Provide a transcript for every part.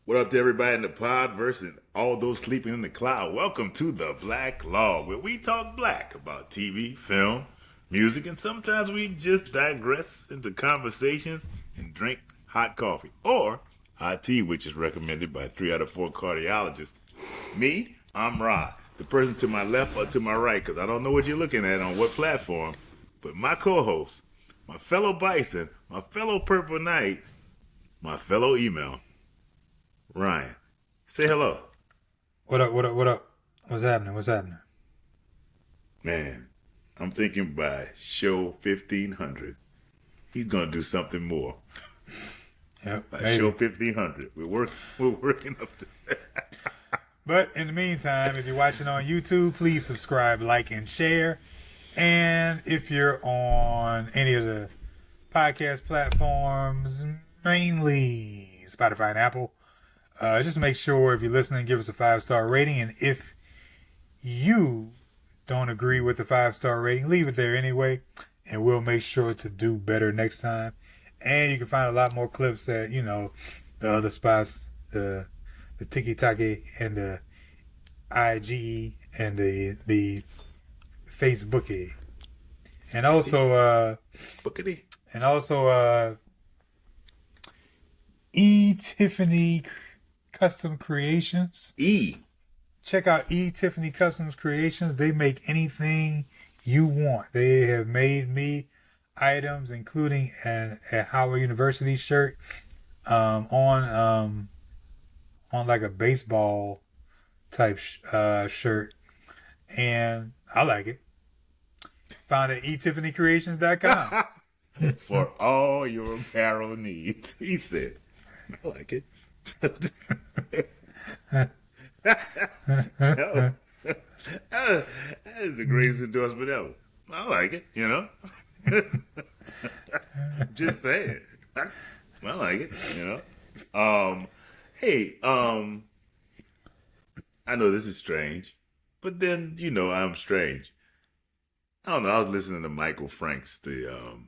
What up to everybody in the pod versus all those sleeping in the cloud? Welcome to the Black Log, where we talk black about TV, film, music, and sometimes we just digress into conversations and drink hot coffee or hot tea, which is recommended by 3 out of 4 cardiologists. Me, I'm Rod, the person to my left or to my right, because I don't know what you're looking at on what platform, but my co-host, my fellow Bison, my fellow Purple Knight, my fellow email, Ryan. Say hello. What up? What's happening? Man, I'm thinking by show 1500, he's going to do something more. Yep, By maybe. show 1500. We're working up to that. But in the meantime, if you're watching on YouTube, please subscribe, like, and share. And if you're on any of the podcast platforms, mainly Spotify and Apple, just make sure if you're listening, give us a 5-star rating. And if you don't agree with the 5-star rating, leave it there anyway. And we'll make sure to do better next time. And you can find a lot more clips at, the other spots, the Tiki-Taki and the IG and the Facebooky. And also, Bookity. Tiffany Custom Creations. Check out Tiffany Custom Creations. They make anything you want. They have made me items, including a Howard University shirt, on like a baseball type shirt, and I like it. Found it at etiffanycreations.com. For all your apparel needs. He said, I like it. That is the greatest endorsement ever. I like it, Just saying. I like it, Hey, I know this is strange, but then, I'm strange. I don't know, I was listening to Michael Franks, the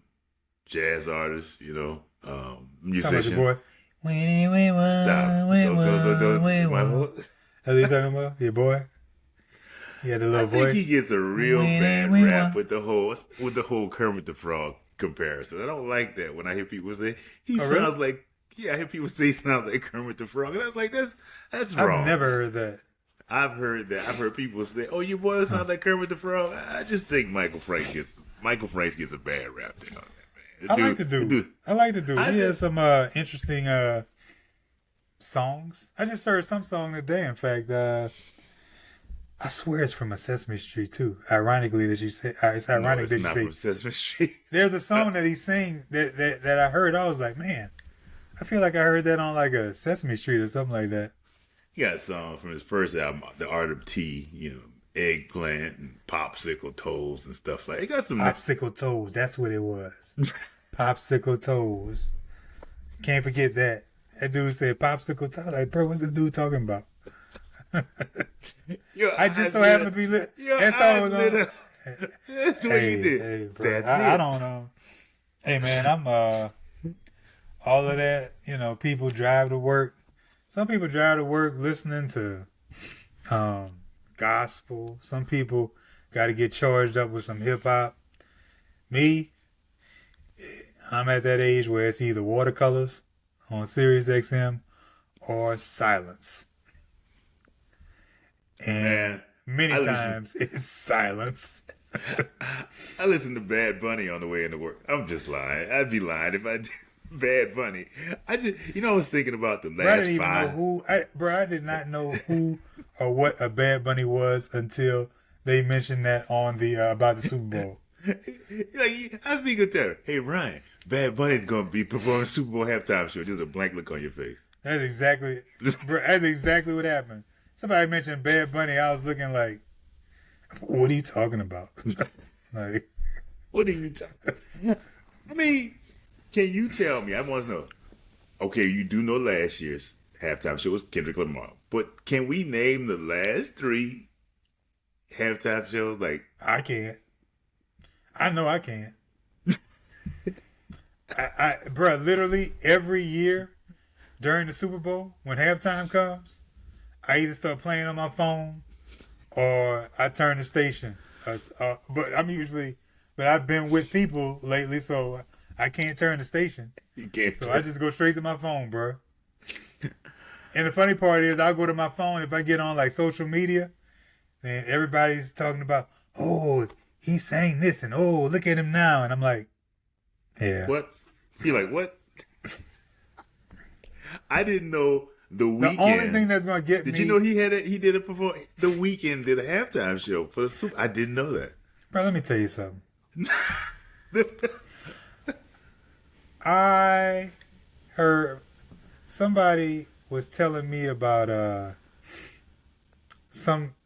jazz artist, musician. Boy. Stop. Don't. That's what you talking about? Your boy? He had a little voice. I think he gets a real bad rap with the whole Kermit the Frog comparison. I don't like that when I hear people say he sounds like. Yeah, I hear people say he sounds like Kermit the Frog, and I was like, that's wrong. I've never heard that. I've heard that. I've heard people say, "Oh, your boy sounds like Kermit the Frog." I just think Michael Franks gets a bad rap. I like the dude. He has some interesting songs. I just heard some song today. In fact, I swear it's from a Sesame Street too. Ironically, that you say it's ironic that you say from Sesame Street. There's a song that he sings that I heard. I was like, man, I feel like I heard that on like a Sesame Street or something like that. He got a song from his first album, The Art of Tea. Eggplant and popsicle toes and stuff like that. He got some popsicle toes. That's what it was. Popsicle toes. Can't forget that. That dude said popsicle toes. Like, bro, what's this dude talking about? I just so happened to be lit. That's all it was on. That's what you did. Hey, bro, That's I it. don't know. Hey, man, I'm all of that. People drive to work. Some people drive to work listening to gospel. Some people got to get charged up with some hip hop. Me, I'm at that age where it's either watercolors on Sirius XM or silence. And many times it's silence. I listen to Bad Bunny on the way into work. I'm just lying. I'd be lying if I did. Bad Bunny. I was thinking about the last I didn't even five. know who. I did not know who or what a Bad Bunny was until they mentioned that on the about the Super Bowl. I see you tell her, hey Ryan, Bad Bunny's gonna be performing Super Bowl halftime show. Just a blank look on your face. That's exactly what happened. Somebody mentioned Bad Bunny. I was looking like, what are you talking about? Like, what are you talking? I mean, can you tell me? I want to know. Okay, you do know last year's halftime show was Kendrick Lamar, but can we name the last 3 halftime shows? Like, I can't. I know I can't. Bro, literally every year during the Super Bowl, when halftime comes, I either start playing on my phone or I turn the station. But I've been with people lately, so I can't turn the station. You can't. So I just go straight to my phone, bro. And the funny part is, I'll go to my phone if I get on like social media, and everybody's talking about, oh, he's saying this, and oh, look at him now, and I'm like, yeah. What? He like what? I didn't know the Weeknd. The only thing that's gonna get me. Did you know he did it before? The Weeknd did a halftime show for the Super. I didn't know that. Bro, let me tell you something. I heard somebody was telling me about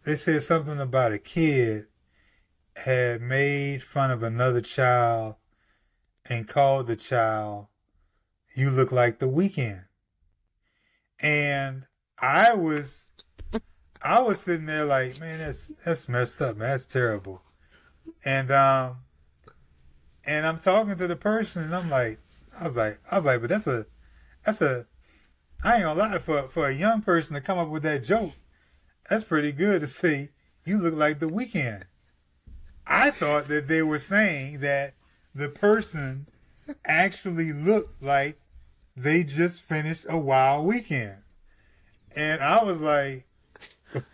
they said something about a kid had made fun of another child and called the child, "You look like the Weeknd." And I was sitting there like, man, that's messed up, man. That's terrible. And I'm talking to the person, and I was like, but that's a I ain't gonna lie, for a young person to come up with that joke, that's pretty good to say, you look like the Weeknd. I thought that they were saying that the person actually looked like they just finished a wild weekend. And I was like,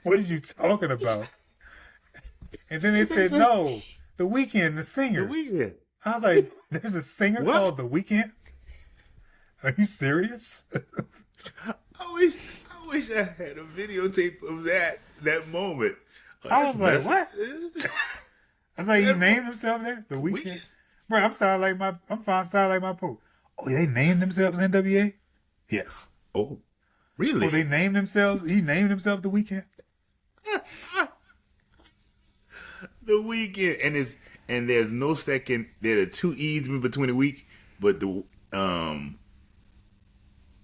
what are you talking about? And then they said, no, The Weeknd, the singer. The Weeknd. I was like, there's a singer What? called The Weeknd? Are you serious? I wish I had a videotape of that moment. I was like, what? I was like, he named himself that? The Weeknd? Bro, I'm sounding like my poop. Oh, they named themselves NWA? Yes. Oh, really? Oh, he named himself The Weeknd? The Weeknd, and there's no second. There are two E's in between the week, but the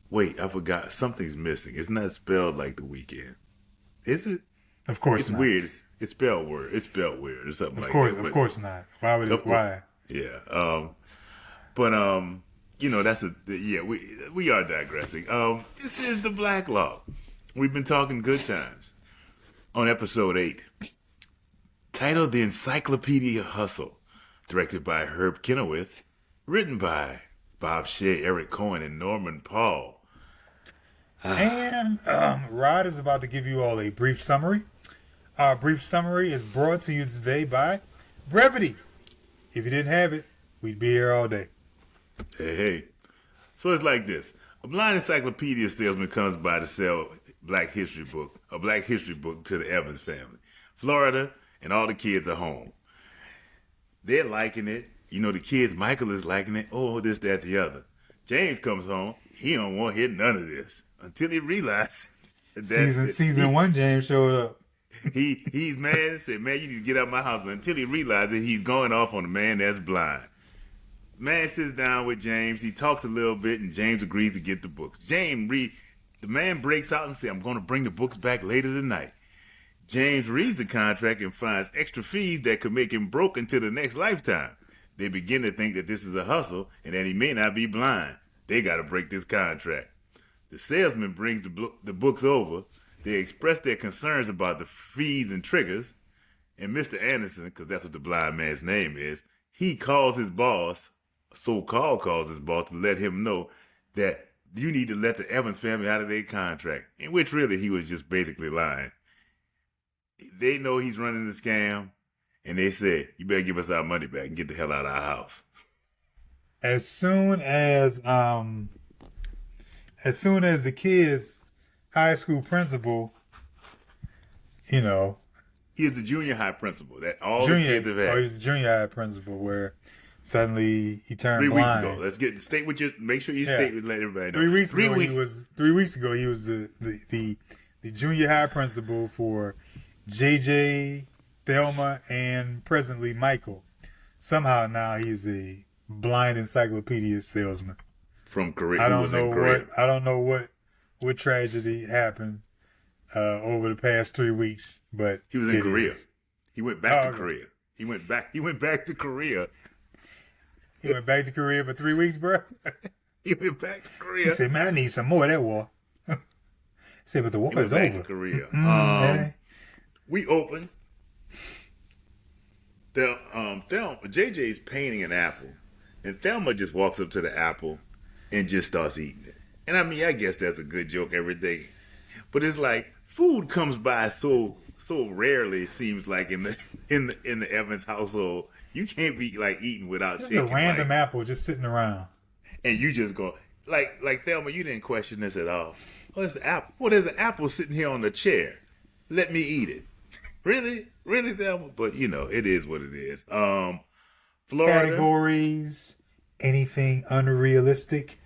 wait, I forgot. Something's missing. It's not spelled like The Weeknd, is it? Of course it's not. Weird. It's spelled weird. It's spelled weird or something like that. Of course not. Why would it? Why? Yeah. That's we are digressing. This is the Black Law. We've been talking good times on episode 8, titled "The Encyclopedia Hustle," directed by Herb Kenowith, written by Bob Shea, Eric Cohen, and Norman Paul. And Rod is about to give you all a brief summary. Our brief summary is brought to you today by Brevity. If you didn't have it, we'd be here all day. Hey. So it's like this. A blind encyclopedia salesman comes by to sell a Black History book to the Evans family. Florida, and all the kids are home. They're liking it. The kids, Michael is liking it. Oh, this, that, the other. James comes home. He don't want to hear none of this until he realizes that season 1, James showed up. He's mad and said, man, you need to get out of my house. Until he realizes he's going off on a man that's blind. Man sits down with James. He talks a little bit, and James agrees to get the books. The man breaks out and says, I'm going to bring the books back later tonight. James reads the contract and finds extra fees that could make him broke into the next lifetime. They begin to think that this is a hustle and that he may not be blind. They got to break this contract. The salesman brings the books over. They express their concerns about the fees and triggers. And Mr. Anderson, because that's what the blind man's name is, he calls his boss, calls his boss, to let him know that you need to let the Evans family out of their contract, in which really he was just basically lying. They know he's running the scam, and they said, you better give us our money back and get the hell out of our house. As soon as the kid's high school principal, he is the junior high principal that all the kids have had. Oh, he's the junior high principal where suddenly he turned 3 blind. weeks ago. Make sure you state with let everybody know. 3 weeks ago he was the junior high principal for JJ, Thelma, and presently Michael. Somehow now he's a blind encyclopedia salesman from Korea. I don't know what tragedy happened over the past 3 weeks, but he was in Korea. He went back to Korea. He went back to Korea. He went back to Korea for 3 weeks, bro. He went back to He Korea. said, "Man, I need some more of that war." He said, "But the war He went is back over." to Korea. Man. We open. Thelma, JJ's painting an apple, and Thelma just walks up to the apple and just starts eating it. And I mean, I guess that's a good joke every day, but it's like food comes by so rarely. It seems like in the Evans household, you can't be like eating without Just taking a random like, apple just sitting around. and you just go like Thelma. You didn't question this at all. Oh, it's the apple. Oh, there's an apple sitting here on the chair. Let me eat it. Really, Thelma? But you know, it is what it is. Florida Categories, anything unrealistic,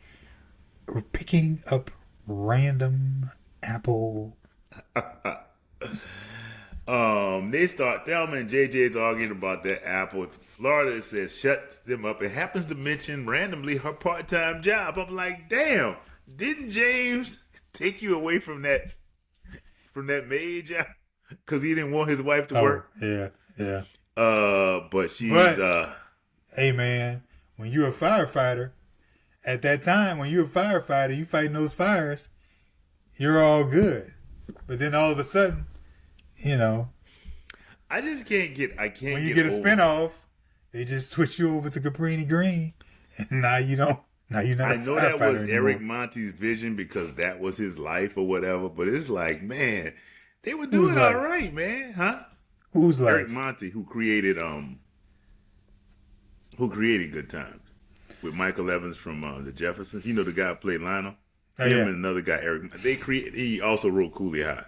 or picking up random apple. They start Thelma and JJ's arguing about that apple. Florida says shuts them up. It happens to mention randomly her part-time job. I'm like, damn, didn't James take you away from that maid job? Because he didn't want his wife to work. Yeah. But she's Hey man, when you're a firefighter, at that time when you're a firefighter, you fighting those fires, you're all good. But then all of a sudden, you know, I just can't get. I can't. when you get a spinoff, they just switch you over to Cabrini Green, and now you don't. Now you're not. I a know that firefighter was anymore. Eric Monte's vision because that was his life or whatever. But it's like, man, they were doing all right, man, huh? Who's like Eric Monte, who created Good Times with Michael Evans from the Jeffersons. You know the guy who played Lionel. Him and another guy, Eric. He also wrote Cooley High.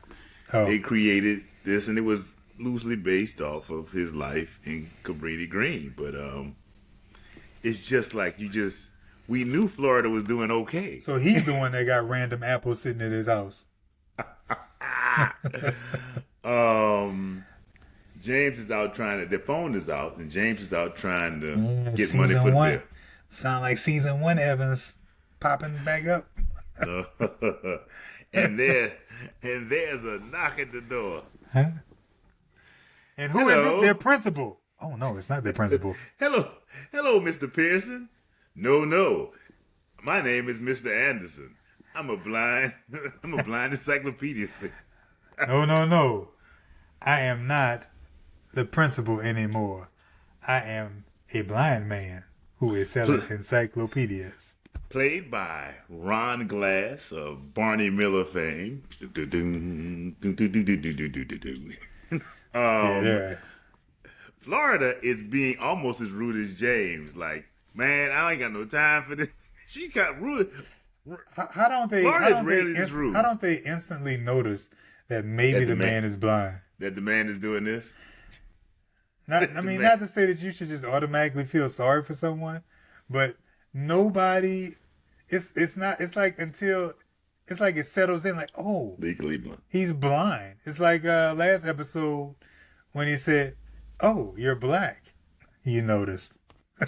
Oh. They created this, and it was loosely based off of his life in Cabrini Green. But it's just like we knew Florida was doing okay. So he's the one that got random apples sitting in his house. James is out their phone is out, and James is out trying to get money Season for the one. bill. Sound like season 1 Evans popping back up. And there's a knock at the door. Huh? And who is Hello? it? Their principal. Oh no, it's not their principal. Hello, Mr. Pearson. No, my name is Mr. Anderson. I'm a blind encyclopedia. No. I am not the principal anymore. I am a blind man who is selling encyclopedias. Played by Ron Glass of Barney Miller fame. Yeah. Florida is being almost as rude as James. Like, man, I ain't got no time for this. She got rude. How don't they? rude. How don't they instantly notice that maybe the man is blind? That the man is doing this. Not to say that you should just automatically feel sorry for someone, but nobody. It's not. It's like until. It's like it settles in. Like, oh, Legally blind. he's blind. It's like last episode when he said, "Oh, you're black." You noticed.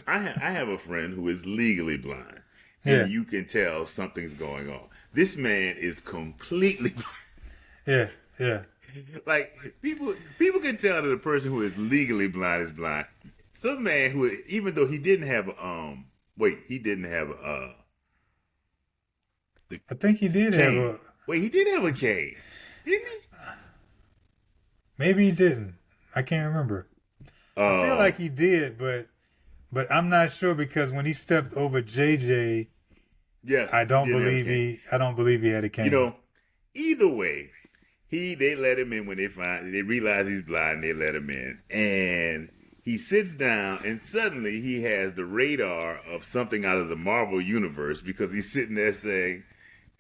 I have a friend who is legally blind, and you can tell something's going on. This man is completely blind. Yeah. Like people can tell that a person who is legally blind is blind. Some man who, even though he didn't have he didn't have I think he did have a. he did have a cane, didn't he? Maybe he didn't. I can't remember. I feel like he did, but I'm not sure because when he stepped over JJ, yes, I don't believe he had a cane. You know, either way, they let him in when they realize he's blind. They let him in, and he sits down, and suddenly he has the radar of something out of the Marvel universe because he's sitting there saying,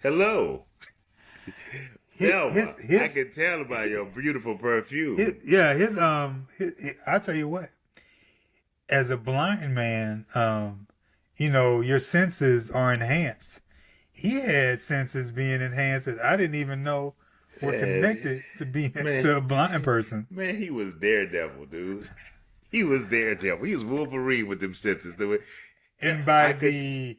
"Hello, Thelma, I can tell by your beautiful perfume." I'll tell you what. As a blind man, your senses are enhanced. He had senses being enhanced that I didn't even know were connected to being to a blind person. Man, he was Daredevil, dude. He was Daredevil. He was Wolverine with them senses. And by the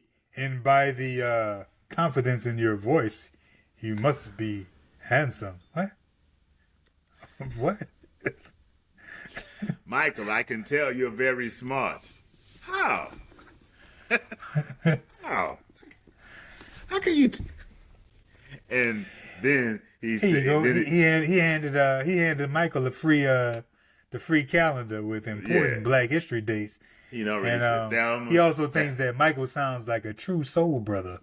confidence in your voice, you must be handsome. What? What? Michael, I can tell you're very smart. How? How? How can you? And then he Here said, you go. then He handed Michael the free calendar with important Yeah. Black History dates. you know, And said, Thelma, he also thinks that Michael sounds like a true soul brother.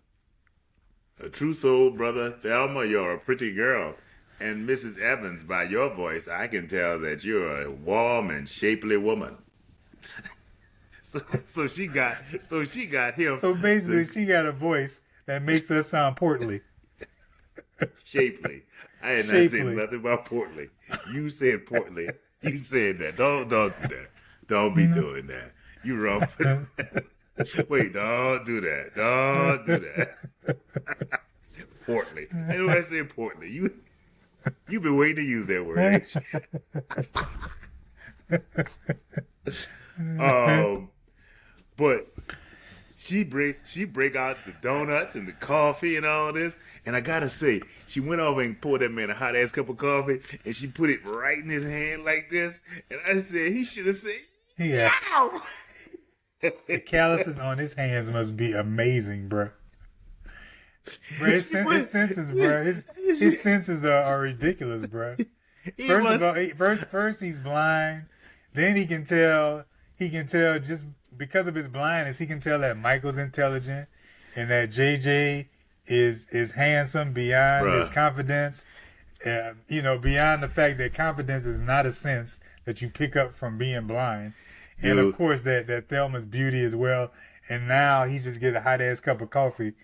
a true soul brother, Thelma, you're a pretty girl. And Mrs. Evans, by your voice, I can tell that you're a warm and shapely woman. So she got him. So basically, she got a voice that makes her sound portly. Shapely. I had not said Shapely. nothing about portly. You said portly. You said that. Don't do that. Don't be doing that. You wrong for that. Wait, don't do that. Don't do that. Portly. I know I said portly. You've been waiting to use that word. But she break out the donuts and the coffee and all this. And I gotta say, she went over and poured that man a hot ass cup of coffee, and she put it right in his hand like this. And I said he should have said, Yeah. "Ow!" The calluses on his hands must be amazing, bro. His senses, bro. His senses are ridiculous, bro. First he's blind. Then he can tell just because of his blindness, he can tell that Michael's intelligent and that JJ is handsome beyond his confidence. Beyond the fact that confidence is not a sense that you pick up from being blind. And of course that Thelma's beauty as well. And now he just get a hot ass cup of coffee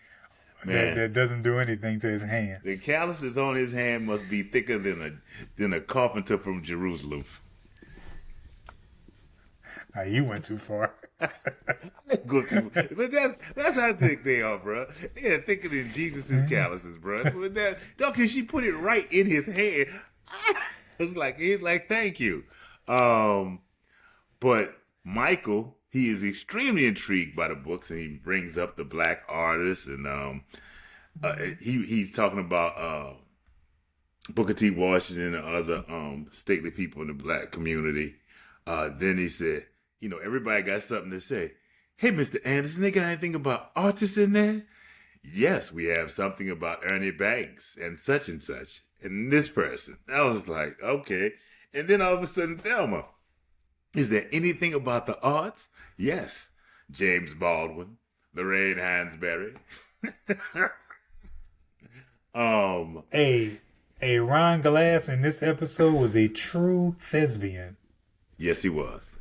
that doesn't do anything to his hands. The calluses on his hand must be thicker than a carpenter from Jerusalem. Now, you went too far. Go to, but that's how thick they are, bro. They are thicker than Jesus' calluses, bro. Because she put it right in his hand. He's like, thank you. But Michael, he is extremely intrigued by the books, and he brings up the black artists, and he's talking about Booker T. Washington and other stately people in the black community. Then he said, everybody got something to say. Hey, Mr. Anderson, they got anything about artists in there? Yes, we have something about Ernie Banks and such, and this person. I was like, okay. And then all of a sudden, Thelma, is there anything about the arts? Yes. James Baldwin, Lorraine Hansberry. A Ron Glass in this episode was a true thespian. Yes, he was.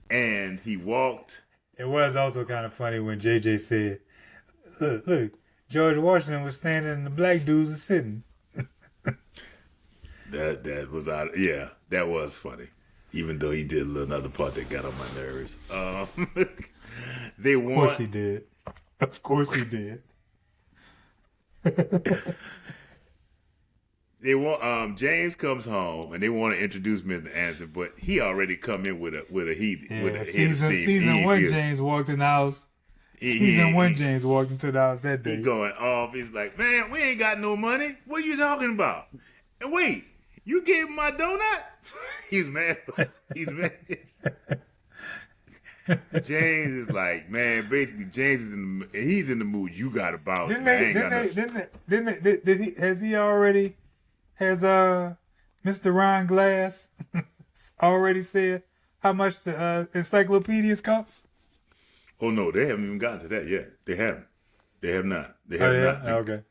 And he walked. It was also kind of funny when JJ said, look, George Washington was standing and the black dudes were sitting. That was out. Yeah, that was funny. Even though he did another part that got on my nerves. They want. Of course he did. Of course he did. They want. James comes home and they want to introduce Mr. Anderson, but he already come in with a heat. Yeah, with a season one, James walked in the house. Season one, James walked into the house that day. He going off. He's like, man, we ain't got no money. What are you talking about? And wait, you gave him my donut? He's mad. He's mad. James is like, man, basically James is he's in the mood. You got to bounce. Has Mr. Ron Glass already said how much the encyclopedias cost? Oh no, they haven't even gotten to that yet. They haven't. They have not. They have not. Okay.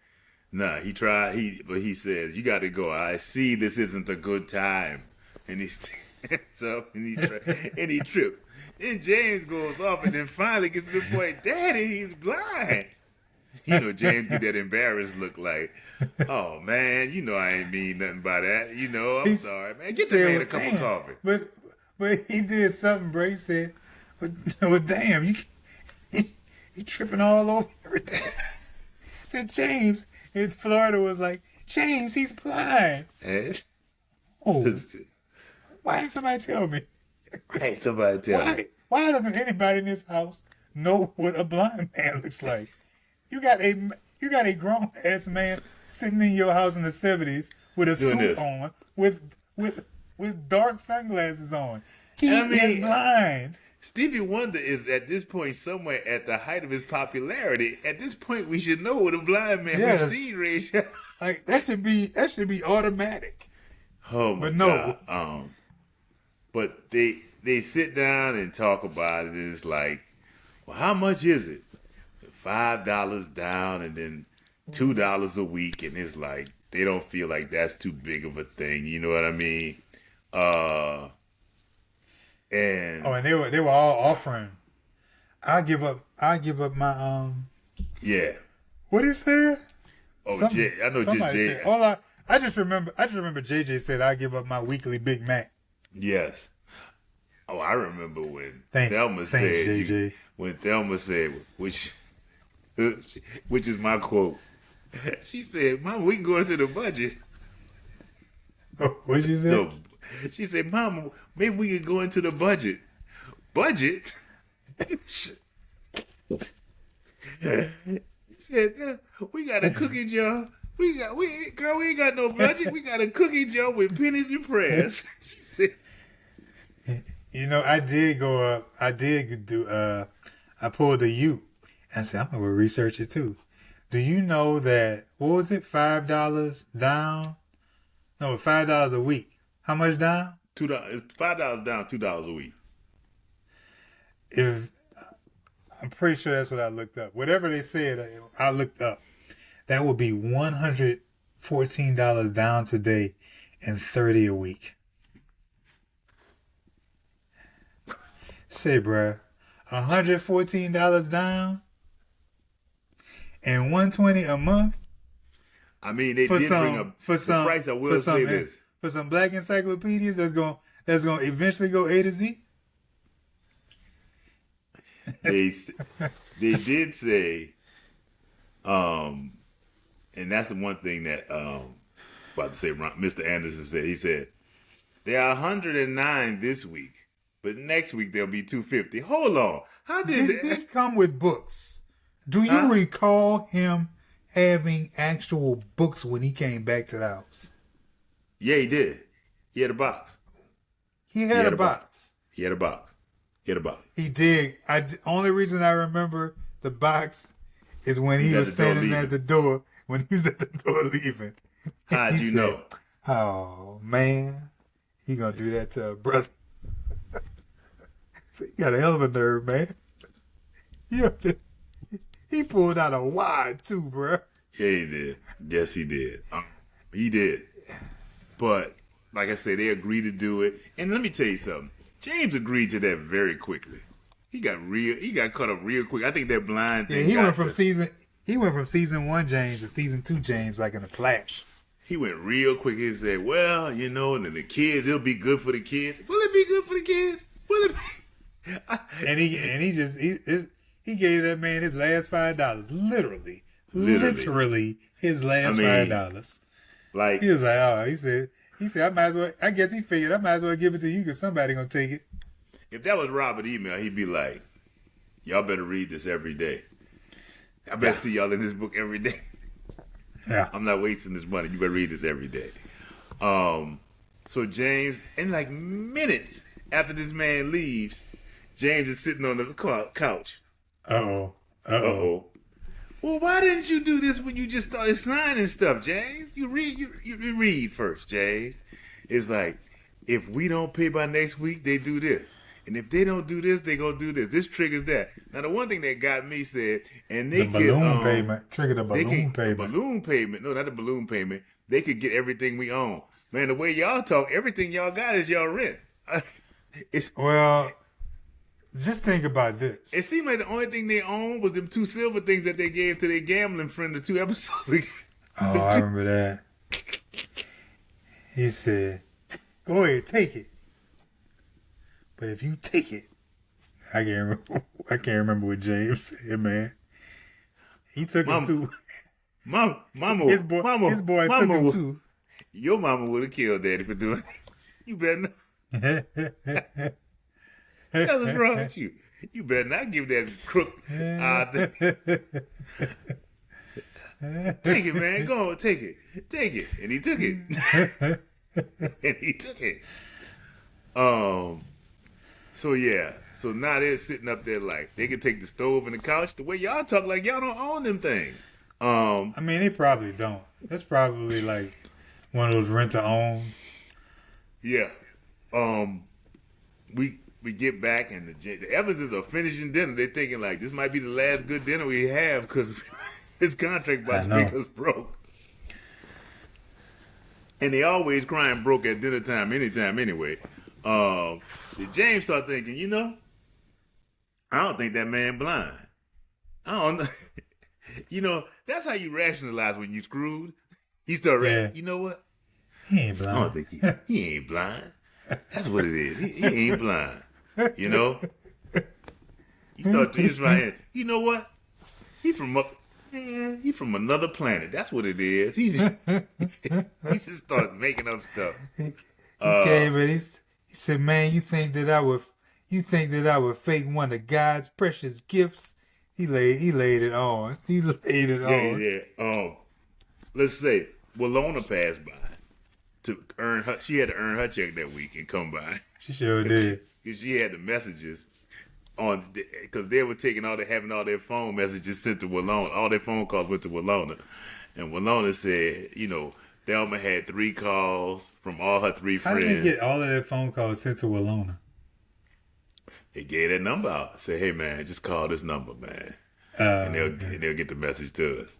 Nah, he tried. But he says, you got to go. I see this isn't a good time. And he stands up and he tripped. Then James goes off and then finally gets to the point, Daddy, he's blind. James get that embarrassed look like, oh man, I ain't mean nothing by that. I'm sorry, man. Get the man a cup of coffee. But he did something, bro. He said, well damn, you tripping all over everything. Said James in Florida was like, James, he's blind. Oh, why ain't somebody tell me? Hey, somebody tell me. Why doesn't anybody in this house know what a blind man looks like? You got a grown ass man sitting in your house in the 70s with a suit on, with dark sunglasses on. He is blind. Stevie Wonder is at this point somewhere at the height of his popularity. At this point, we should know what a blind man Yes. with seed ratio. Like that should be automatic. Oh my But no. God. But they sit down and talk about it, and it's like, well, how much is it? $5 down, and then $2 a week, and it's like they don't feel like that's too big of a thing. You know what I mean? And they were all offering. I give up my yeah. What he said? Oh, Somebody I know just Jay. said, I just remember JJ said I give up my weekly Big Mac. Yes. Oh, I remember when Thanks, said JJ. when Thelma said, which is my quote. She said, "Mama, we can go into the budget." What she said? No, she said, "Mama, maybe we can go into the budget." Budget? We got a cookie jar. We ain't got no budget. We got a cookie jar with pennies and prayers. She said, You know, I did go up. I did do. I pulled a U. I said, I'm gonna research it too. Do you know that? What was it? $5 down? No, $5 a week. How much down? $2. It's $5 down, $2 a week. If I'm pretty sure that's what I looked up. Whatever they said, I looked up. That would be $114 down today and $30 a week. Say, bruh, $114 down and $120 a month. I mean, they did bring up the price. I will say this. For some black encyclopedias that's going to eventually go A to Z. They did say, and that's the one thing that about to say Mr. Anderson said. He said there are 109 this week, but next week there'll be 250. Hold on, how did He come with books? Do you recall him having actual books when he came back to the house? Yeah, he did. He had a box. He had a box. He had a box. He did. Only reason I remember the box is when he was standing at the door. When he was at the door leaving. How'd you know? Oh man, you gonna do that to a brother? So you got a hell of a nerve, man. He pulled out a wad too, bro. Yeah, he did. Yes, he did. He did. But like I said, they agreed to do it. And let me tell you something. James agreed to that very quickly. He got caught up real quick. I think that blind thing. Yeah, he went from season 1 James to season 2 James like in a flash. He went real quick. He said, "Well, you know, and then the kids, it'll be good for the kids. Will it be good for the kids? Will it be?" and he gave that man his last $5. Literally his last $5. Like he was like, oh, he said, I might as well. I guess he figured I might as well give it to you because somebody gonna take it. If that was Robert email, he'd be like, "Y'all better read this every day. I better see y'all in this book every day. Yeah, I'm not wasting this money. You better read this every day." So James, in like minutes after this man leaves, James is sitting on the couch. Uh-oh. Well, why didn't you do this when you just started signing stuff, James? You read first, James. It's like, if we don't pay by next week, they do this. And if they don't do this, they gonna do this. This triggers that. Now, the one thing that got me said, and they balloon payment. Trigger the balloon payment. Balloon payment. No, not the balloon payment. They could get everything we own. Man, the way y'all talk, everything y'all got is y'all rent. Well, just think about this. It seemed like the only thing they owned was them 2 silver things that they gave to their gambling friend the 2 episodes ago. Oh, I remember that. He said, "Go ahead, take it. But if you take it," I can't remember what James said, man. He took it too. Mama, his boy took him too. Your mama would have killed Daddy for doing it. You better not. What the hell is wrong with you? You better not give that crook take it, man. Go on, take it. Take it. And he took it. So yeah. So now they're sitting up there like they can take the stove and the couch. The way y'all talk like y'all don't own them things. I mean, they probably don't. That's probably like one of those rent to own. Yeah. We get back and the Evanses are finishing dinner. They're thinking like this might be the last good dinner we have because his contract about to make us broke. And they always crying broke at dinner time anytime anyway. James started thinking, you know, I don't think that man blind. I don't know. You know, that's how you rationalize when you screwed. He started, you know what? He ain't blind. I don't think he ain't blind. That's what it is. He ain't blind. You know? You start to just right here. You know what? He from another planet. That's what it is. He just started making up stuff. He came and he said, "Man, you think that I would fake one of God's precious gifts?" He laid it on. Yeah. Let's say Walona passed by to earn her. She had to earn her check that week and come by. She sure did. Because she had the messages on, because they were having all their phone messages sent to Walona. All their phone calls went to Walona, and Walona said, you know, Thelma had 3 calls from all her 3 friends. How did they get all of their phone calls sent to Walona? They gave that number out. Said, "Hey man, just call this number, man," and they'll get the message to us.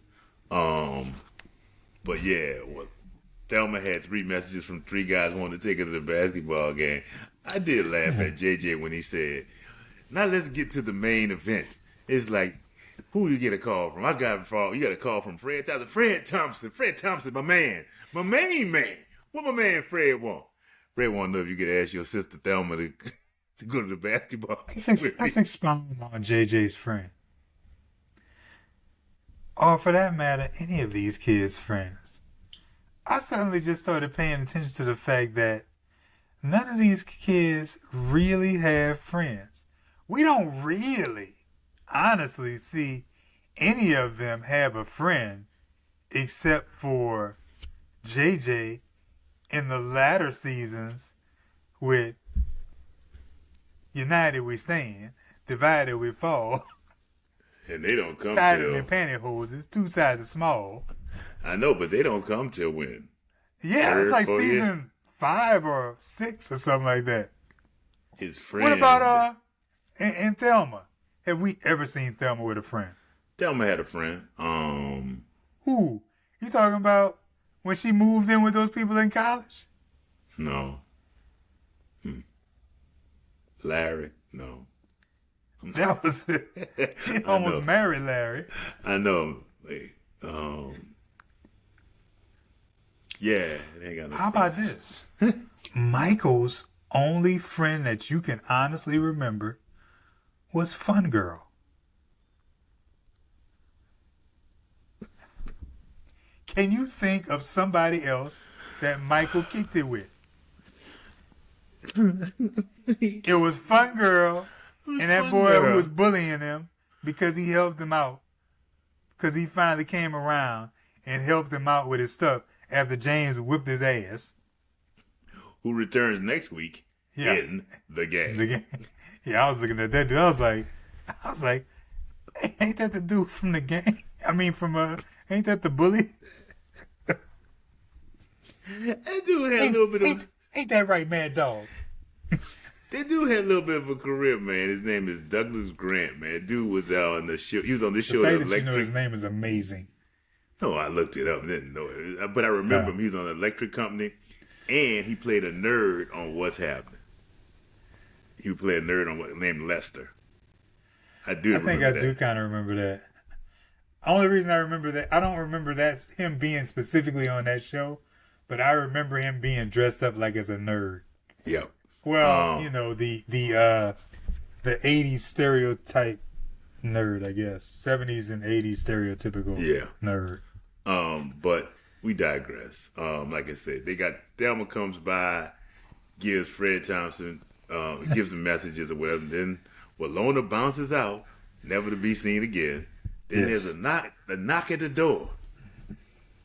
But yeah, Thelma had 3 messages from 3 guys wanting to take her to the basketball game. I did laugh at JJ when he said, "Now let's get to the main event." It's like, who do you get a call from? You got a call from Fred Thompson. Fred Thompson, my main man. What my man Fred want? Fred want to know if you could ask your sister Thelma to go to the basketball. Let's expound on JJ's friend. Or for that matter, any of these kids' friends. I suddenly just started paying attention to the fact that none of these kids really have friends. We don't really, honestly, see any of them have a friend except for JJ in the latter seasons with United we stand, divided we fall. And they don't come Tied till... in their pantyhoses, 2 sizes small. I know, but they don't come till when? Yeah, Third, it's like 4th season year? 5 or 6 or something like that. His friend. What about and Thelma? Have we ever seen Thelma with a friend? Thelma had a friend. Who? You talking about when she moved in with those people in college? No. Larry? No. That was it. He almost married Larry. I know. Yeah, they ain't got no How about this? Michael's only friend that you can honestly remember was Fun Girl. Can you think of somebody else that Michael kicked it with? It was Fun Girl, and that boy who was bullying him because he helped him out. Because he finally came around and helped him out with his stuff after James whipped his ass. Who returns next week in the game. Yeah, I was looking at that dude. I was like, ain't that the dude from the game? I mean, ain't that the bully? That dude had a little bit of... Ain't that right, Mad Dog? That dude had a little bit of a career, man. His name is Douglas Grant, man. Dude was out on the show. He was on this show. The fact that you know his name is amazing. No, I looked it up. Didn't know it. But I remember him. He was on the electric company. And he played a nerd on What's Happening. He played a nerd on named Lester. I do kind of remember that. Only reason I remember that, I don't remember that him being specifically on that show, but I remember him being dressed up like as a nerd. Yep. Well, you know, the 80s stereotype nerd, I guess. 70s and 80s stereotypical nerd. But we digress. Like I said, Thelma comes by, gives Fred Thompson, gives him messages or whatever, and then Walona bounces out, never to be seen again. Then there's a knock at the door.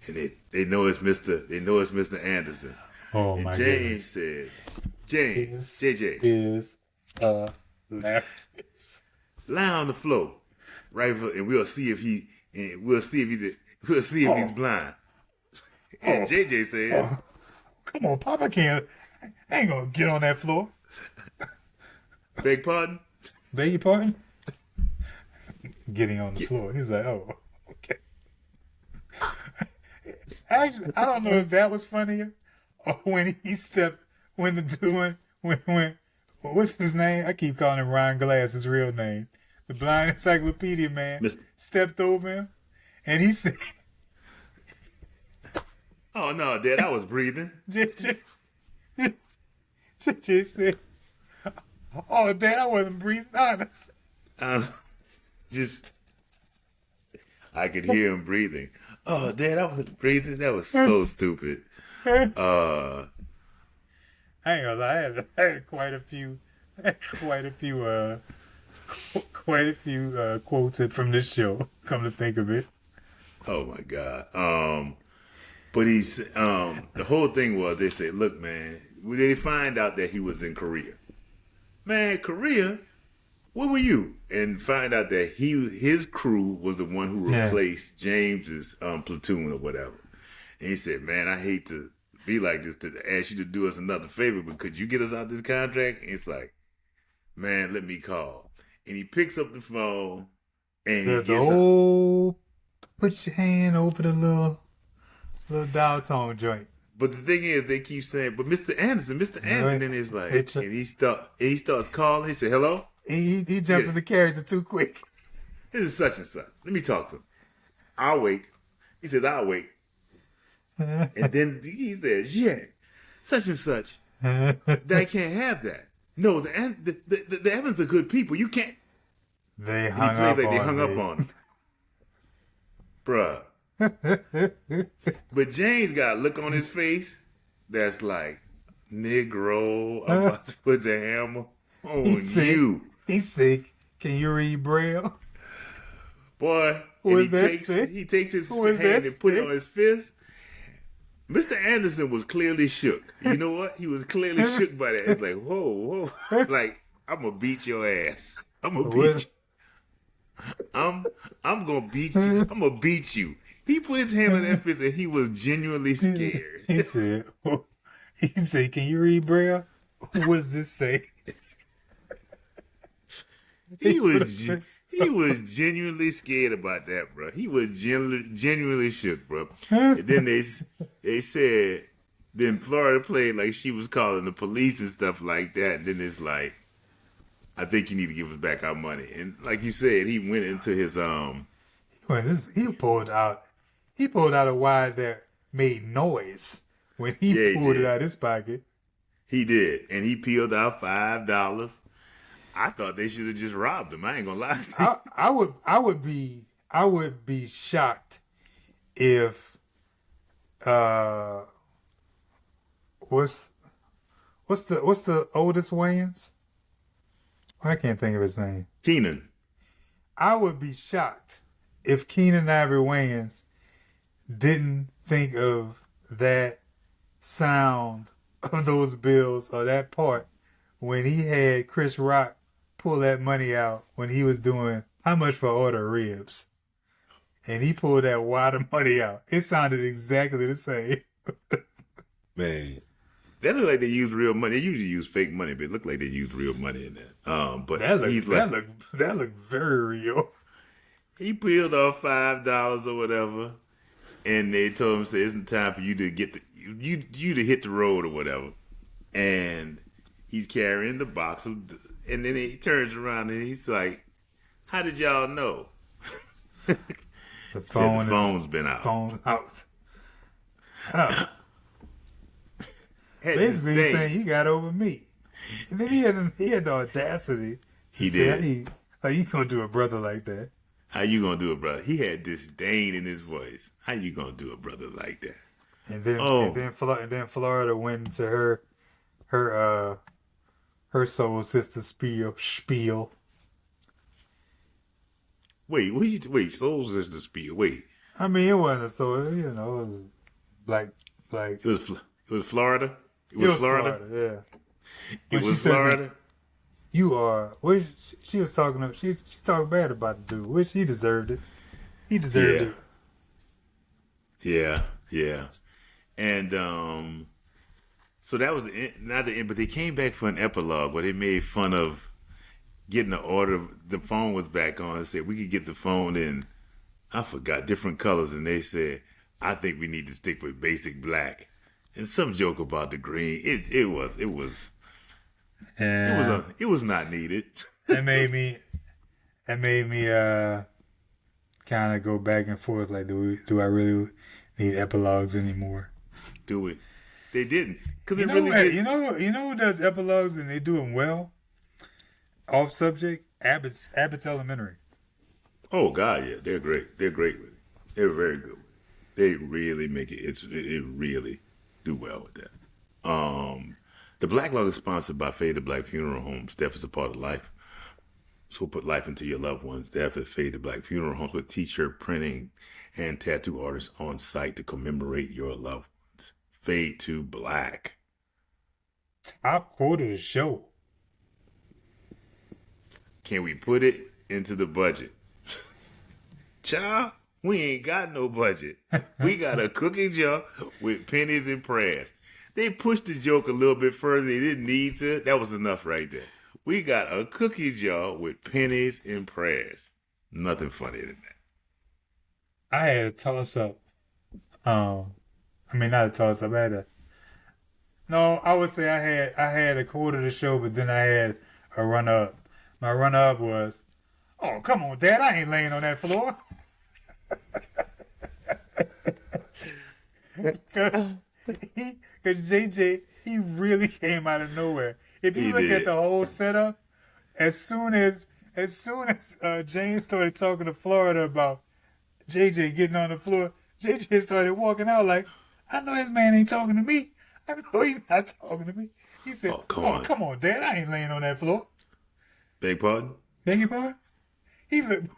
And they know it's Mr. Anderson. Oh, and my James goodness. says, JJ. Is a Hilarious. Lie on the floor, right? And we'll see if he's blind. And JJ said, "Come on, Papa can't. I ain't gonna get on that floor." "Beg pardon." Beg your pardon? Getting on the floor. He's like, "Oh, okay." Actually, I don't know if that was funnier or when what's his name? I keep calling him Ryan Glass, his real name. The blind Encyclopedia man stepped over him and he said, "Oh no, Dad, I was breathing." JJ said, "Oh, Dad, I wasn't breathing honest." I could hear him breathing. "Oh, Dad, I was breathing." That was so stupid. I ain't gonna lie, I had quite a few quotes from this show. Come to think of it, Oh my God. But he's the whole thing was they said, "Look, man," they find out that he was in Korea. Man, Korea, where were you? And find out that his crew was the one who replaced James's platoon or whatever. And he said, "Man, I hate to be like this to ask you to do us another favor, but could you get us out this contract?" And it's like, "Man, let me call." And he picks up the phone and there's put your hand over the little dial tone joint. But the thing is, they keep saying, "But Mr. Anderson," and then it's like, and he starts calling. He said, "Hello." He jumped to the character too quick. "This is such and such. Let me talk to him. I'll wait." He says, "I'll wait." And then he says, "Yeah, such and such. They can't have that. No, the Evans are good people. You can't." They hung up on him. Bruh. But James got a look on his face that's like, "Negro, I'm about to put the hammer on you." He's sick. "Can you read Braille?" Boy, he takes his hand and put it on his fist. Mr. Anderson was clearly shook. You know what? He was clearly shook by that. It's like, whoa. Like, I'm going to beat your ass. I'm going to beat you. I'm going to beat you. I'm going to beat you. He put his hand on that fist and he was genuinely scared. He said, "Can you read Braille? What does this say?" He was genuinely scared about that, bro. He was genuinely shook, bro. And then they said, then Florida played like she was calling the police and stuff like that. And then it's like, "I think you need to give us back our money." And like you said, he went into his he pulled out a wire that made noise when he pulled it out of his pocket. He did, and he peeled out $5. I thought they should have just robbed him. I ain't gonna lie to you. I would be shocked if what's the oldest Wayans? I can't think of his name. Keenan. I would be shocked if Keenan Ivory Wayans didn't think of that sound of those bills or that part when he had Chris Rock pull that money out when he was doing How Much for Order Ribs. And he pulled that wad of money out. It sounded exactly the same. Man. That looked like they used real money. They usually use fake money, but it looked like they used real money in that. But that looked very real. He peeled off $5 or whatever, and they told him, "Say it's time for you to get you to hit the road or whatever." And he's carrying the box and then he turns around and he's like, "How did y'all know?" The phone's been out. Phone out. Oh. Basically, he's saying, "You got over me." And then he had the audacity. He did. How you gonna do a brother like that? How you gonna do it, brother? He had disdain in his voice. How you gonna do a brother like that? And then Florida went into her soul sister spiel. Wait, soul sister spiel. Wait. I mean, it wasn't a soul. It was like it was Florida. It was Florida. Yeah. It was Florida. You are. What she was talking about? She talked bad about the dude, which he deserved it. He deserved Yeah, it. yeah, yeah. And so that was not the end, but they came back for an epilogue where they made fun of getting the order. The phone was back on and said we could get the phone in. I forgot different colors, and they said I think we need to stick with basic black. And some joke about the green. And It was not needed. that made me kind of go back and forth. Like, do I really need epilogues anymore? Do it. They didn't because You it know really what? did. You know who does epilogues and they do them well. Off subject, Abbott's Elementary. Oh God, yeah, they're great. They're great with it. They're very good with it. They really make it. It really do well with that. The Black Log is sponsored by Fade to Black Funeral Homes. Death is a part of life. So put life into your loved ones. Death at Fade to Black Funeral Homes with t-shirt printing and tattoo artists on site to commemorate your loved ones. Fade to Black. Top quote of the show. Can we put it into the budget? Child, we ain't got no budget. We got a cookie jar with pennies and prayers. They pushed the joke a little bit further. They didn't need to. That was enough right there. We got a cookie jar with pennies and prayers. Nothing funnier than that. I had a toss up. I mean, not a toss up. No, I would say I had a quote of the show, but then I had a run up. My run up was, "Oh, come on, Dad, I ain't laying on that floor." Because JJ, he really came out of nowhere. If you look at the whole setup, as soon as James started talking to Florida about JJ getting on the floor, JJ started walking out like, "I know this man ain't talking to me. I know he's not talking to me." He said, "Oh, come on, Dad, I ain't laying on that floor." Beg pardon? Beg your pardon? He looked.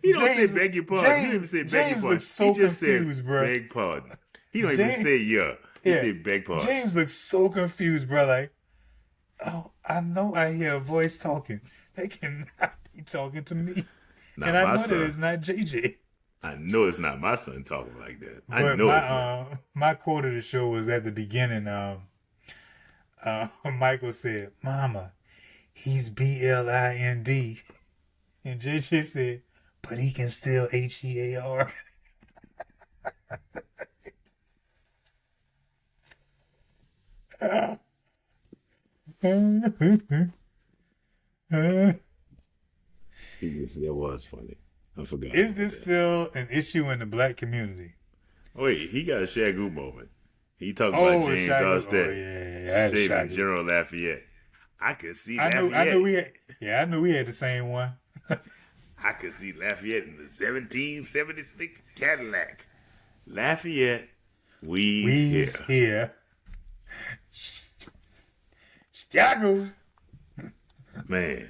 He don't say beg your pardon. He don't even say beg your pardon. Looks so he just confused, says bro. beg pardon. He don't even say yeah. He said beg pardon. James looks so confused, bro. Like, oh, I know I hear a voice talking. They cannot be talking to me. Not and I know son. that it's not JJ. I know it's not my son talking like that. But I know it's not. My quote of the show was at the beginning. Michael said, "Mama, he's BLIND," and JJ said, "But he can still HEAR." That was funny. I forgot. Is this still an issue in the black community? Wait, he got a Shagoo moment. He talking about James Arstead shaving General Lafayette. I could see Lafayette. I knew we had the same one. I could see Lafayette in the 1776 Cadillac. Lafayette, we's here. Chicago. Man.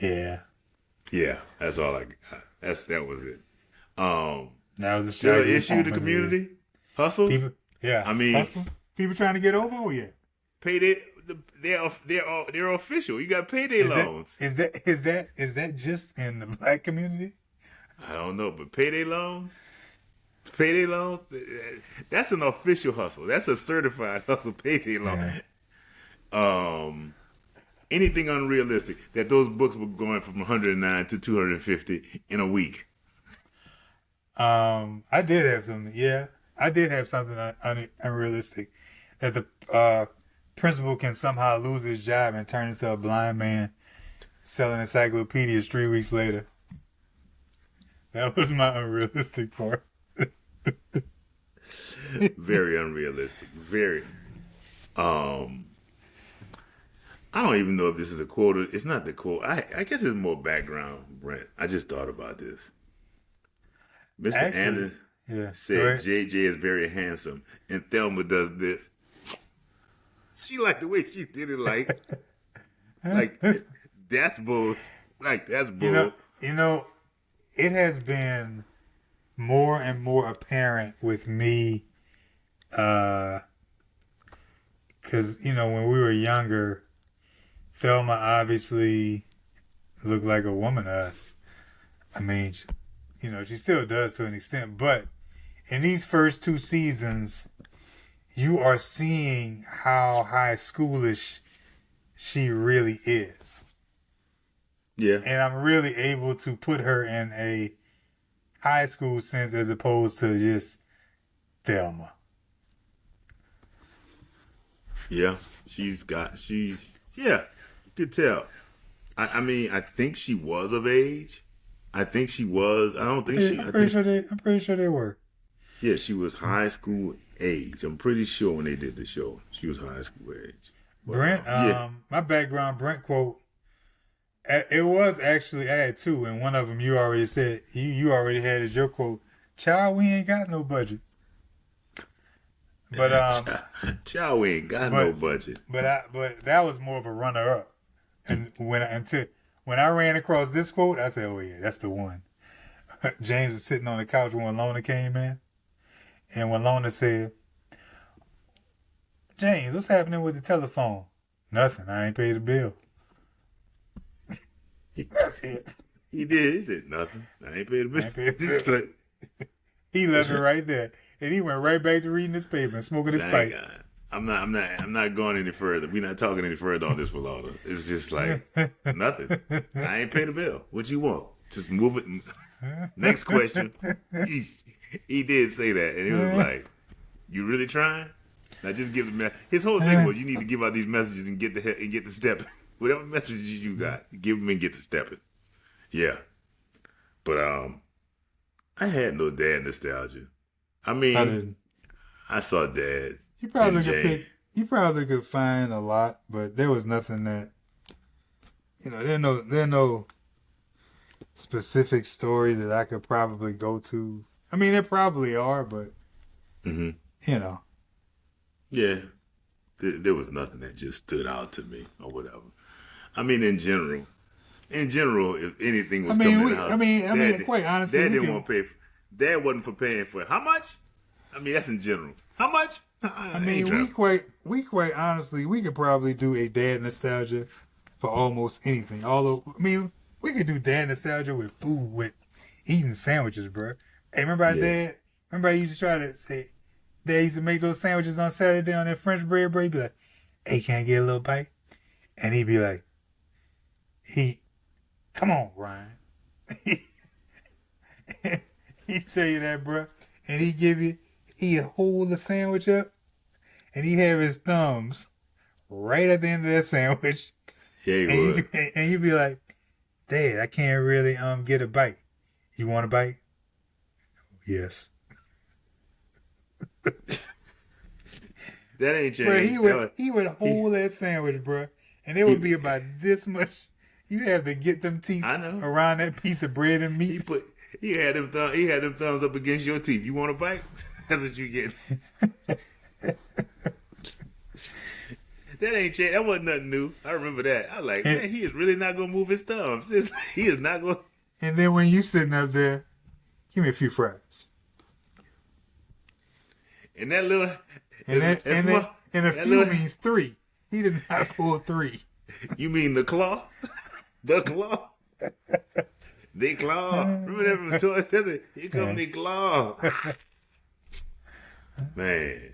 Yeah. Yeah, that's all I got. That was it. That was a still an issue in the community. Hustles? People, yeah. I mean, hustle? People trying to get over. Oh yeah. Payday. They're official. You got payday loans. Is that just in the black community? I don't know, but payday loans. That's an official hustle. That's a certified hustle. Payday loan. Yeah. Anything unrealistic that those books were going from 109 to 250 in a week. I did have something. Yeah, I did have something unrealistic that the principal can somehow lose his job and turn into a blind man selling encyclopedias 3 weeks later. That was my unrealistic part. Very unrealistic. Very. I don't even know if this is a quote. It's not the quote. I guess it's more background, Brent. I just thought about this. Mr. Anderson said JJ is very handsome, and Thelma does this. She liked the way she did it, like that's bull. Like that's bull. You know, it has been more and more apparent with me, because when we were younger, Thelma obviously looked like a woman to us. I mean, she still does to an extent, but in these first two seasons, you are seeing how high schoolish she really is. Yeah. And I'm really able to put her in a high school sense as opposed to just Thelma. Yeah. Yeah, you could tell. I mean, I think she was of age. I think she was. I don't think she. I'm pretty sure they were. Yeah, she was high school age. I'm pretty sure when they did the show, she was high school age. But, Brent, my background Brent quote. It was actually I had two, and one of them you already said you already had as your quote. Child, we ain't got no budget. But Child, we ain't got no budget. But that was more of a runner up. And when I ran across this quote, I said, "Oh yeah, that's the one." James was sitting on the couch when Lona came in, and when Lona said, "James, what's happening with the telephone?" "Nothing. I ain't paid the bill." That's it. He did. He said nothing. I ain't paid the bill. He left it right there, and he went right back to reading his paper and smoking his pipe. I'm not going any further. We're not talking any further on this, Lona. It's just like nothing. I ain't paid the bill. What you want? Just move it. Next question. He did say that, and he was like, "You really trying?" Now just give the message. His whole thing was, you need to give out these messages and get the stepping. Whatever messages you got, give them and get to stepping. Yeah, but I had no dad nostalgia. I mean, I saw Dad. You probably could find a lot, but there was nothing that there no specific story that I could probably go to. I mean, there probably are, but yeah, there was nothing that just stood out to me or whatever. I mean, in general, if anything was coming out, Dad, quite honestly, Dad didn't want to pay. Dad wasn't for paying for it. How much? I mean, that's in general. How much? We quite honestly, we could probably do a dad nostalgia for almost anything. We could do dad nostalgia with food, with eating sandwiches, bro. Hey, remember Dad? Remember I used to try to say, Dad used to make those sandwiches on Saturday on that French bread, bro. He'd be like, "Hey, can I get a little bite?" And he'd be like, "Come on, Ryan." He'd tell you that, bro, and he'd hold the sandwich up, and he'd have his thumbs right at the end of that sandwich. Yeah, he would. And you'd be like, "Dad, I can't really get a bite. You want a bite?" "Yes." That ain't changed. Bro, he would hold that sandwich, bro, and it would be about this much. You have to get them teeth around that piece of bread and meat. He had them thumbs up against your teeth. You want a bite? That's what you get. That ain't changed. That wasn't nothing new. I remember that. I was like, man, he is really not gonna move his thumbs. He is not gonna. And then when you sitting up there, give me a few fries. And that little. And a few means three. He did not pull three. You mean the claw? The claw? The claw. Remember that from Toy Story? Here come the claw. Man.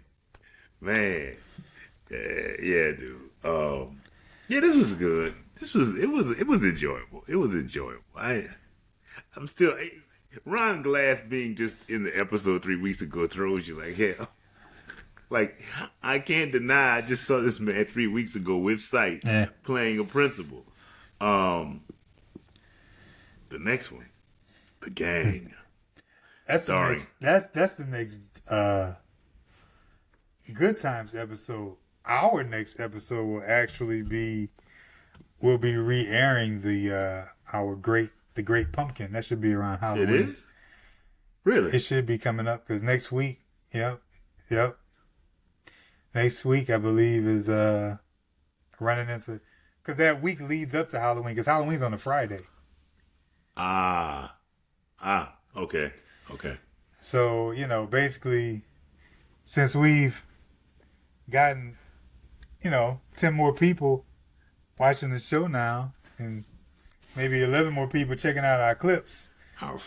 Yeah, dude. Yeah, this was good. It was enjoyable. It was enjoyable. I'm still Ron Glass being just in the episode 3 weeks ago throws you like hell. Like, I can't deny I just saw this man 3 weeks ago with sight playing a principal. The next one, The Gang. That's the next Good Times episode. Our next episode will be re-airing the Great Pumpkin. That should be around Halloween. It is? Really? It should be coming up because next week, yep. Next week, I believe, is running into, because that week leads up to Halloween, because Halloween's on a Friday. Okay. So, basically, since we've gotten, 10 more people watching the show now, and maybe 11 more people checking out our clips. Oh,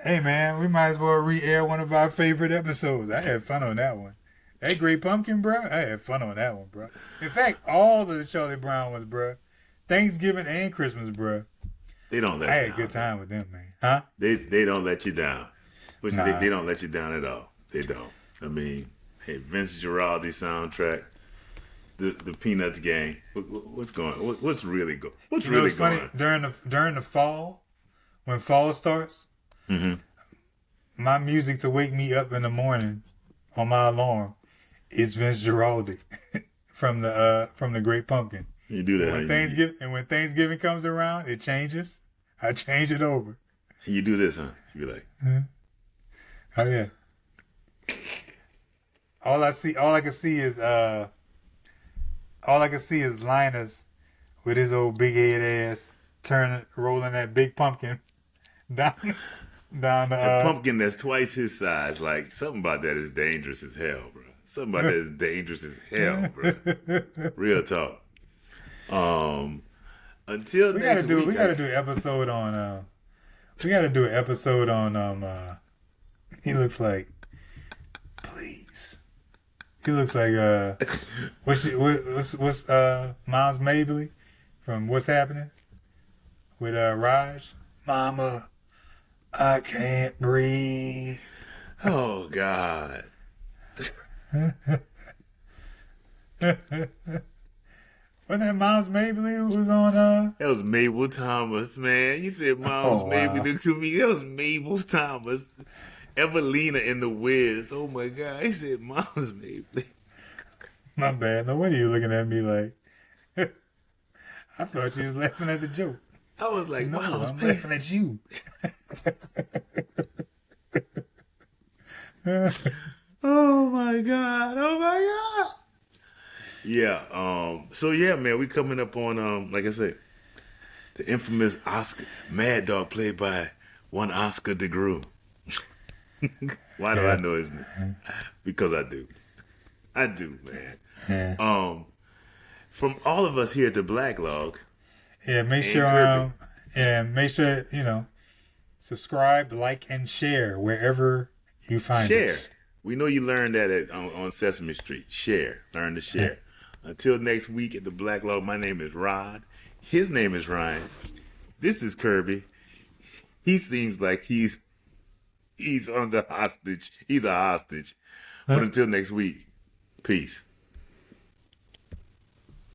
Hey man, we might as well re-air one of our favorite episodes. I had fun on that one. That Great Pumpkin, bro. I had fun on that one, bro. In fact, all of the Charlie Brown ones, bro. Thanksgiving and Christmas, bro. they don't let I you had a down. good time with them, man. Huh? They don't let you down. Which Nah. they don't let you down at all. They don't. I mean, hey, Vince Giraldi soundtrack, the Peanuts gang. What's going? What's really going? What's You know, really it's funny going? during the fall, when fall starts, my music to wake me up in the morning on my alarm is Vince Giraldi from the Great Pumpkin. You do that. When Thanksgiving comes around, it changes. I change it over. You do this, huh? You be like, Oh yeah. All I can see is Linus with his old big head ass rolling that big pumpkin down the a pumpkin that's twice his size. Like something about that is dangerous as hell, bro. Something about that is dangerous as hell, bro. Real talk. Until we next gotta do week, we gotta do an episode on he looks like please. He looks like what's Miles Mabley from What's Happening with Raj. Mama, I can't breathe. Oh God. Wasn't that Miles Mabley who was on That was Mabel Thomas, man. You said Miles Oh, Mabley wow. to me. That was Mabel Thomas. Evelina in the Wiz. Oh my God. He said Miles Mabley. My bad. No wonder you looking at me like I thought you was laughing at the joke. I was like, No, Miles I'm Mabley. laughing at you. Oh my God. Oh my God. Yeah, so yeah, man, we coming up on like I said, the infamous Oscar Mad Dog played by one Oscar DeGrue. Why do I know his name? Because I do. I do, man. Yeah. From all of us here at the Black Log, Yeah, make sure subscribe, like, and share wherever you find share. us. We know you learned that on Sesame Street. Share. Learn to share. Until next week at the Black Log, my name is Rod. His name is Ryan. This is Kirby. He seems like he's under hostage. He's a hostage. But until next week, peace.